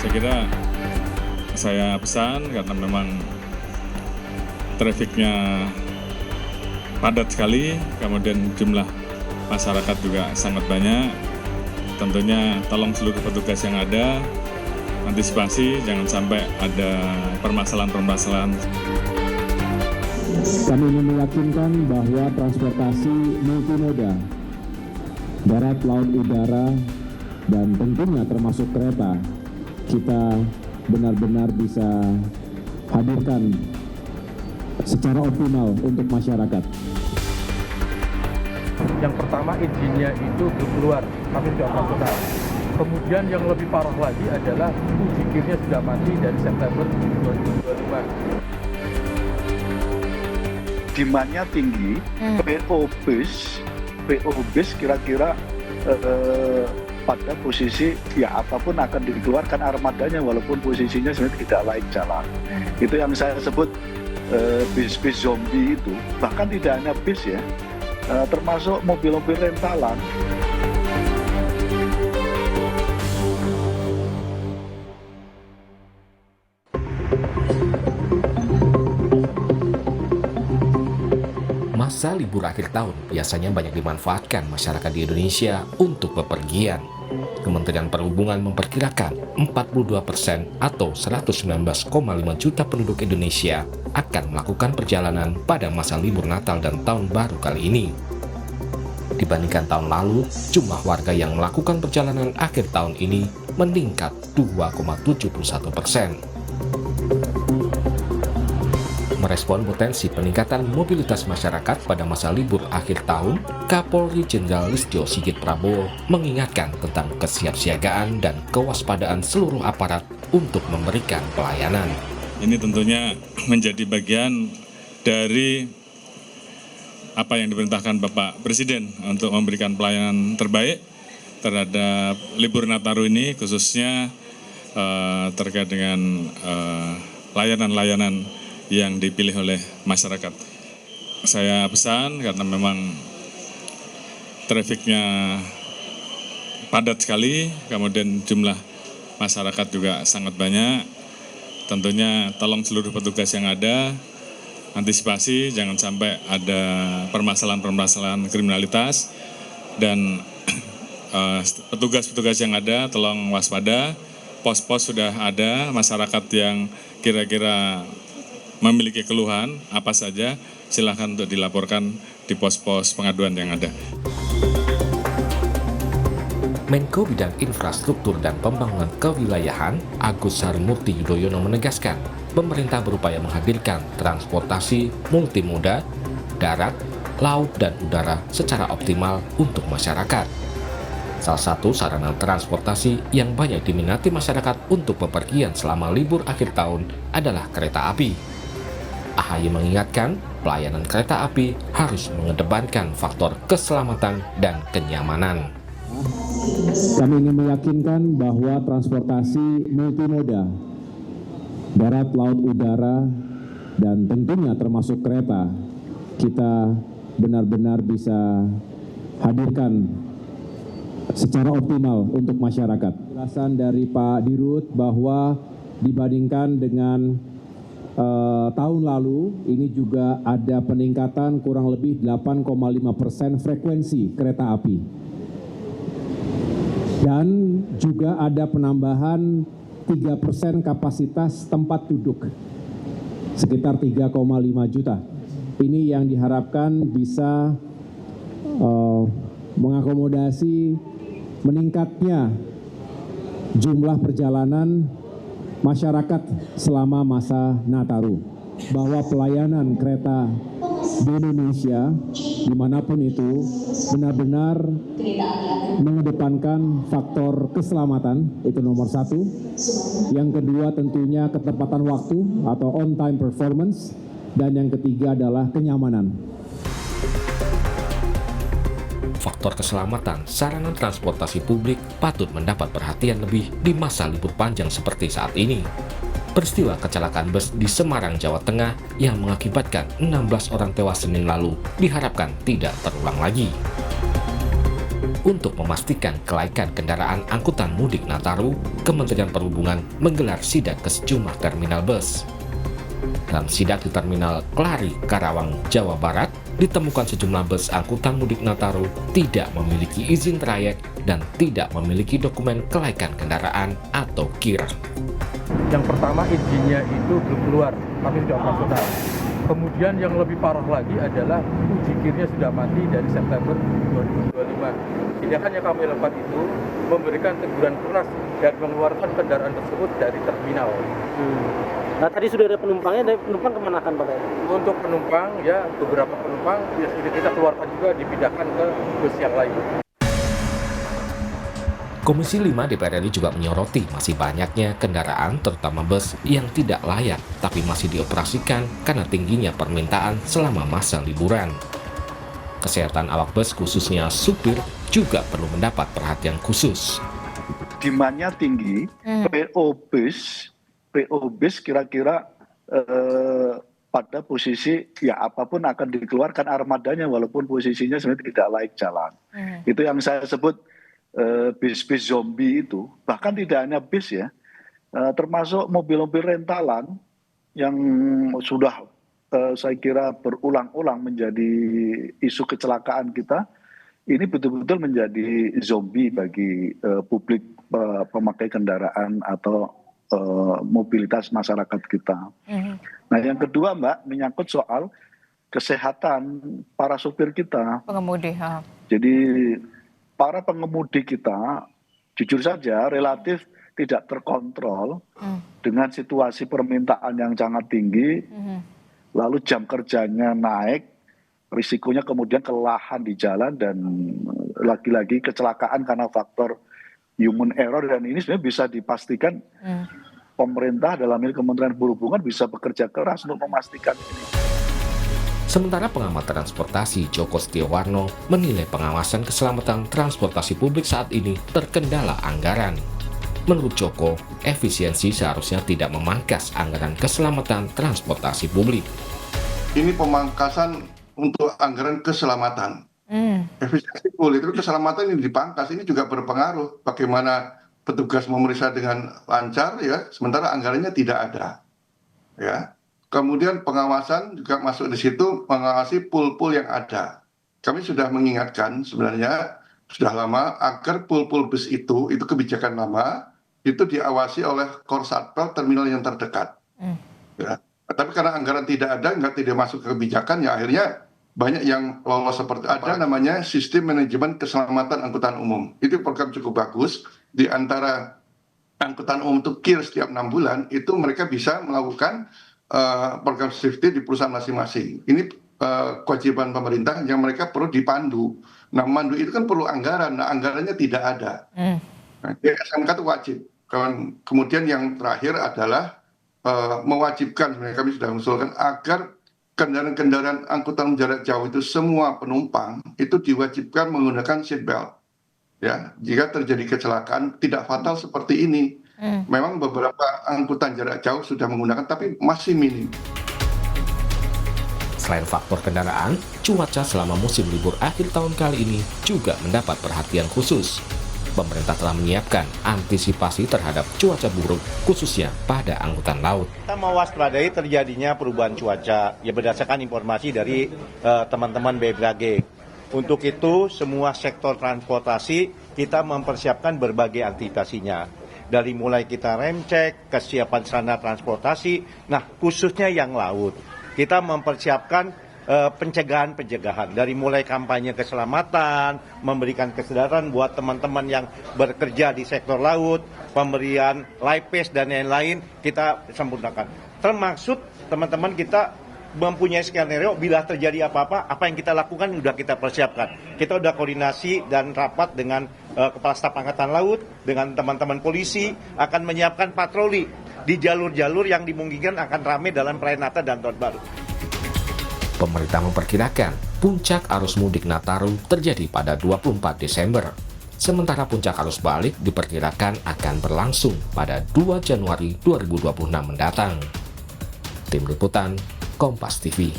Saya kira saya pesan karena memang trafiknya padat sekali, kemudian jumlah masyarakat juga sangat banyak. Tentunya tolong seluruh petugas yang ada antisipasi jangan sampai ada permasalahan-permasalahan. Kami ingin meyakinkan bahwa transportasi multimoda, darat, laut, udara, dan tentunya termasuk kereta, kita benar-benar bisa hadirkan secara optimal untuk masyarakat. Yang pertama izinnya itu belum keluar, tapi sudah operasional. Kemudian yang lebih parah lagi adalah uji kirnya sudah mati dari September 2025. Demandnya tinggi, PO bis kira-kira pada posisi ya apapun akan dikeluarkan armadanya walaupun posisinya sebenarnya tidak laik jalan. Itu yang saya sebut bis-bis zombie itu. Bahkan tidak hanya bis ya, termasuk mobil-mobil rentalan. Masa libur akhir tahun biasanya banyak dimanfaatkan masyarakat di Indonesia untuk bepergian. Kementerian Perhubungan memperkirakan 42% atau 119,5 juta penduduk Indonesia akan melakukan perjalanan pada masa libur Natal dan Tahun Baru kali ini. Dibandingkan tahun lalu, jumlah warga yang melakukan perjalanan akhir tahun ini meningkat 2,71%. Merespon potensi peningkatan mobilitas masyarakat pada masa libur akhir tahun, Kapolri Jenderal Listio Sigit Prabowo mengingatkan tentang kesiapsiagaan dan kewaspadaan seluruh aparat untuk memberikan pelayanan. Ini tentunya menjadi bagian dari apa yang diperintahkan Bapak Presiden untuk memberikan pelayanan terbaik terhadap libur Nataru ini, khususnya terkait dengan layanan-layanan yang dipilih oleh masyarakat. Saya pesan karena memang trafiknya padat sekali, kemudian jumlah masyarakat juga sangat banyak. Tentunya tolong seluruh petugas yang ada antisipasi jangan sampai ada permasalahan-permasalahan kriminalitas, dan petugas-petugas yang ada tolong waspada. Pos-pos sudah ada, masyarakat yang kira-kira memiliki keluhan apa saja silakan untuk dilaporkan di pos-pos pengaduan yang ada. Menko Bidang Infrastruktur dan Pembangunan Kewilayahan Agus Harimurti Yudhoyono menegaskan, pemerintah berupaya menghadirkan transportasi multimoda, darat, laut, dan udara secara optimal untuk masyarakat. Salah satu sarana transportasi yang banyak diminati masyarakat untuk bepergian selama libur akhir tahun adalah kereta api. AHY mengingatkan, pelayanan kereta api harus mengedepankan faktor keselamatan dan kenyamanan. Kami ingin meyakinkan bahwa transportasi multimoda, darat, laut, udara, dan tentunya termasuk kereta, kita benar-benar bisa hadirkan secara optimal untuk masyarakat. Penjelasan dari Pak Dirut bahwa dibandingkan dengan tahun lalu, ini juga ada peningkatan kurang lebih 8,5% frekuensi kereta api. Dan juga ada penambahan 3% kapasitas tempat duduk, sekitar 3,5 juta. Ini yang diharapkan bisa mengakomodasi meningkatnya jumlah perjalanan masyarakat selama masa Nataru, bahwa pelayanan kereta di Indonesia dimanapun itu benar-benar mengedepankan faktor keselamatan, itu nomor satu. Yang kedua tentunya ketepatan waktu atau on time performance, dan yang ketiga adalah kenyamanan. Faktor keselamatan sarana transportasi publik patut mendapat perhatian lebih di masa libur panjang seperti saat ini. Peristiwa kecelakaan bus di Semarang, Jawa Tengah yang mengakibatkan 16 orang tewas Senin lalu diharapkan tidak terulang lagi. Untuk memastikan kelaikan kendaraan angkutan mudik Nataru, Kementerian Perhubungan menggelar sidak ke sejumlah terminal bus. Dalam sidak di Terminal Kelari, Karawang, Jawa Barat, ditemukan sejumlah bus angkutan mudik Nataru tidak memiliki izin trayek dan tidak memiliki dokumen kelaikan kendaraan atau KIR. Yang pertama, izinnya itu belum keluar, tapi sudah operasional. Kemudian yang lebih parah lagi adalah uji KIR-nya sudah mati dari September 2025. Tindakan yang kami lakukan itu memberikan teguran keras dan mengeluarkan kendaraan tersebut dari terminal. Nah, tadi sudah ada penumpangnya, dari penumpang kemana kan Pak? Untuk penumpang, ya beberapa penumpang ya sudah kita keluarkan juga, dipindahkan ke bus yang lain. Komisi 5 DPR RI juga menyoroti masih banyaknya kendaraan, terutama bus, yang tidak layak tapi masih dioperasikan karena tingginya permintaan selama masa liburan. Kesehatan awak bus, khususnya supir, juga perlu mendapat perhatian khusus. Demand-nya tinggi, PO bus kira-kira pada posisi ya apapun akan dikeluarkan armadanya walaupun posisinya sebenarnya tidak layak jalan. Itu yang saya sebut bis-bis zombie itu. Bahkan tidak hanya bis ya, termasuk mobil-mobil rentalan yang sudah saya kira berulang-ulang menjadi isu kecelakaan kita. Ini betul-betul menjadi zombie bagi publik pemakai kendaraan atau mobilitas masyarakat kita. Nah, yang kedua Mbak, menyangkut soal kesehatan para sopir kita. Pengemudi. Jadi para pengemudi kita jujur saja relatif tidak terkontrol dengan situasi permintaan yang sangat tinggi, lalu jam kerjanya naik, risikonya kemudian kelelahan di jalan dan lagi-lagi kecelakaan karena faktor human error, dan ini sebenarnya bisa dipastikan pemerintah dalam hal Kementerian Perhubungan bisa bekerja keras untuk memastikan ini. Sementara pengamat transportasi Joko Setiawarno menilai pengawasan keselamatan transportasi publik saat ini terkendala anggaran. Menurut Joko, efisiensi seharusnya tidak memangkas anggaran keselamatan transportasi publik. Ini pemangkasan untuk anggaran keselamatan. Efisiensi publik itu keselamatan ini dipangkas, ini juga berpengaruh bagaimana petugas memeriksa dengan lancar ya, sementara anggarannya tidak ada. Ya. Kemudian pengawasan juga masuk di situ, mengawasi pool-pool yang ada. Kami sudah mengingatkan sebenarnya sudah lama agar pool-pool bus itu kebijakan lama, itu diawasi oleh Korsatpel terminal yang terdekat. Ya. Tapi karena anggaran tidak ada, tidak masuk ke kebijakan, ya akhirnya banyak yang lolos seperti ada namanya sistem manajemen keselamatan angkutan umum. Itu program cukup bagus. Di antara angkutan umum itu KIR setiap 6 bulan, itu mereka bisa melakukan program safety di perusahaan masing-masing. Ini kewajiban pemerintah yang mereka perlu dipandu. Nah, mandu itu kan perlu anggaran. Nah, anggarannya tidak ada. Nah, SMK itu wajib. Kemudian yang terakhir adalah mewajibkan, sebenarnya kami sudah mengusulkan agar kendaraan-kendaraan angkutan jarak jauh itu semua penumpang itu diwajibkan menggunakan seat belt. Ya, jika terjadi kecelakaan tidak fatal seperti ini. Memang beberapa angkutan jarak jauh sudah menggunakan, tapi masih minim. Selain faktor kendaraan, cuaca selama musim libur akhir tahun kali ini juga mendapat perhatian khusus. Pemerintah telah menyiapkan antisipasi terhadap cuaca buruk, khususnya pada angkutan laut. Kita mewaspadai terjadinya perubahan cuaca, ya berdasarkan informasi dari teman-teman BMKG. Untuk itu, semua sektor transportasi kita mempersiapkan berbagai antisipasinya. Dari mulai kita rem cek, kesiapan sarana transportasi, nah khususnya yang laut. Kita mempersiapkan pencegahan-pencegahan, dari mulai kampanye keselamatan, memberikan kesadaran buat teman-teman yang bekerja di sektor laut, pemberian life vest dan lain-lain, kita sempurnakan. Termasuk teman-teman kita mempunyai skenario bila terjadi apa-apa, apa yang kita lakukan sudah kita persiapkan. Kita sudah koordinasi dan rapat dengan Kepala Staf Angkatan Laut, dengan teman-teman polisi, akan menyiapkan patroli di jalur-jalur yang dimungkinkan akan ramai dalam perayaan Natal dan Tahun Baru. Pemerintah memperkirakan puncak arus mudik Nataru terjadi pada 24 Desember. Sementara puncak arus balik diperkirakan akan berlangsung pada 2 Januari 2026 mendatang. Tim Liputan Kompas TV.